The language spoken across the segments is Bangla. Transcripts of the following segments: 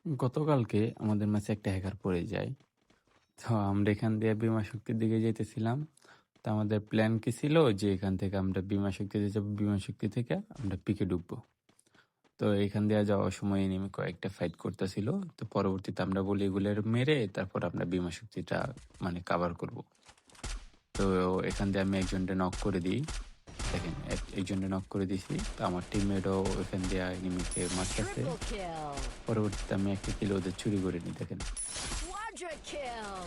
গতকালকে আমাদের ম্যাচে একটা হ্যাকার পড়ে যায়। তো আমরা এখান দিয়ে বিমা শক্তির দিকে যেতেছিলাম। তো আমাদের প্ল্যান কি ছিল যে এখান থেকে আমরা বিমা শক্তিতে যাবো, বিমা শক্তি থেকে আমরা পিকে ঢুকবো। তো এখান দিয়ে যাওয়ার সময় এনিমি কয়েকটা ফাইট করতেছিল। তো পরবর্তীতে আমরা বলি এগুলো মেরে তারপর আমরা বিমা শক্তিটা মানে কাভার করব। তো এখান দিয়ে আমি একজনকে নক করে দিই। দেখেন একজনকে নক করে দিছি। তো আমার টিমমেটও এখান দিয়ে এনিমিকে মারতেছে। Triple kill. পরবর্তীতে আমি একটা কিলো ওদের চুরি করে নিই। দেখেন Quadra kill.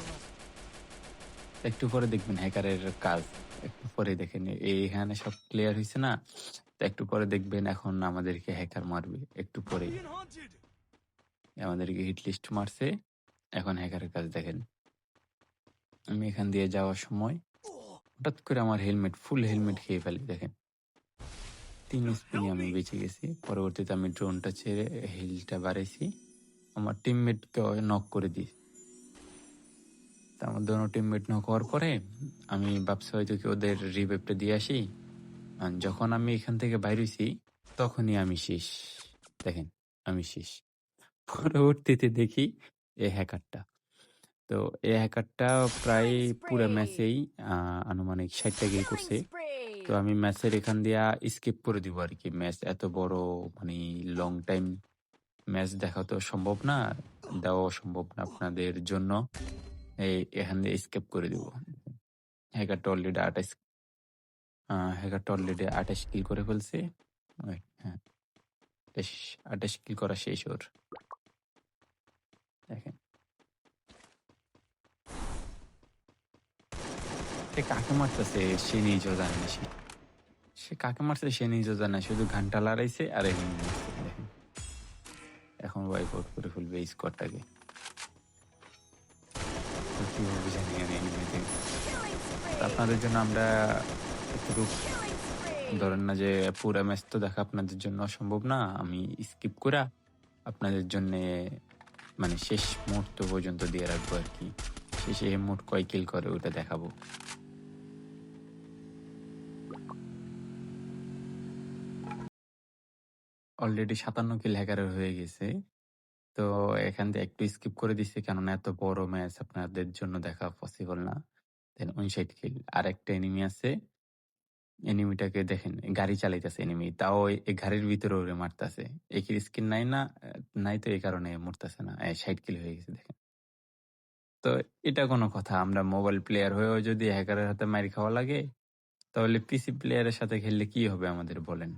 একটু পরে দেখবেন হ্যাকারের কাজ। একটু পরে দেখেন এখানে সব ক্লিয়ার হয়েছে না? তো একটু পরে দেখবেন এখন আমাদেরকে হ্যাকার মারবে। একটু পরেই আমাদেরকে হিট লিস্ট মারছে। এখন হ্যাকারের কাজ দেখেন। আমি এখান দিয়ে যাওয়ার সময় হঠাৎ করে আমার ফুল হেলমেট খেয়ে ফেলি। দেখেন 3 স্পিনে আমি বেঁচে গেছি। পরবর্তীতে আমি ড্রোনটা ছেড়ে হিলটা বাড়াইছি। আমার টিমমেটকে নক করে দিই। তা আমার দোনো টিমমেট নক হওয়ার পরে আমি ভাবছি হয়তো কি ওদের রিভাইভটা দিয়ে আসি। আর যখন আমি এখান থেকে বাইর হইছি তখনই আমি শেষ। দেখেন আমি শেষ। পরবর্তীতে দেখি এই হ্যাকারটা। তো এই হ্যাকারটা প্রায় Killing পুরা spree. ম্যাচেই আনুমানিক 60টা কিল Killing করছে। তো spree. আমি ম্যাচের এখান দিয়া স্কিপ করে দিব আর কি। ম্যাচ এত বড় মানে লং টাইম ম্যাচ দেখা তো সম্ভব না, দেওয়া সম্ভব না আপনাদের জন্য। এখান দিয়ে স্কিপ করে দিব। হ্যাকারটা অলরেডি 28 কিল করে ফেলছে। হ্যাঁ 28 কিল করা শেষ ওর। দেখেন সে কাকে মারতেছে সে নিজেও জানে না। সে কাকে মারছে সে নিজেও জানে না। শুধু ঘানটা লড়াইছে আর এমনি মারছে। দেখেন এখন ওয়াইপ আউট করে ফেলবে এই স্কোয়াডটাকে। তো কিভাবে জানি আমি এনিমিতে। Killing spree. আপনাদের জন্য আমরা এতটুকু Killing spree. ধরেন না যে পুরা ম্যাচ তো দেখা আপনাদের জন্য অসম্ভব না। আমি স্কিপ করে আপনাদের জন্য মানে শেষ মুহূর্ত পর্যন্ত দিয়ে রাখবো আর কি। শেষে মোট কয় কিল করে ওটা দেখাবো। অলরেডি 57 কিল হ্যাকারের হয়ে গেছে। তো এখান থেকে একটু স্কিপ করে দিচ্ছি কেননা এত বড় ম্যাচ আপনাদের জন্য দেখা পসিবল না। দেন 59 কিল। আরেকটা এনিমি আছে। এনিমিটাকে দেখেন গাড়ি চালাইতেছে এনিমি। তাও এই গাড়ির ভিতরে ওরে মারতেছে। একের স্কিন নাই না, নাই তো এই কারণে মরতেছে না। 60 কিল হয়ে গেছে দেখেন। তো এটা কোনো কথা? আমরা মোবাইল প্লেয়ার হয়েও যদি হ্যাকারের হাতে মাইর খাওয়া লাগে তাহলে পিসি প্লেয়ারের সাথে খেললে কি হবে আমাদের বলেন?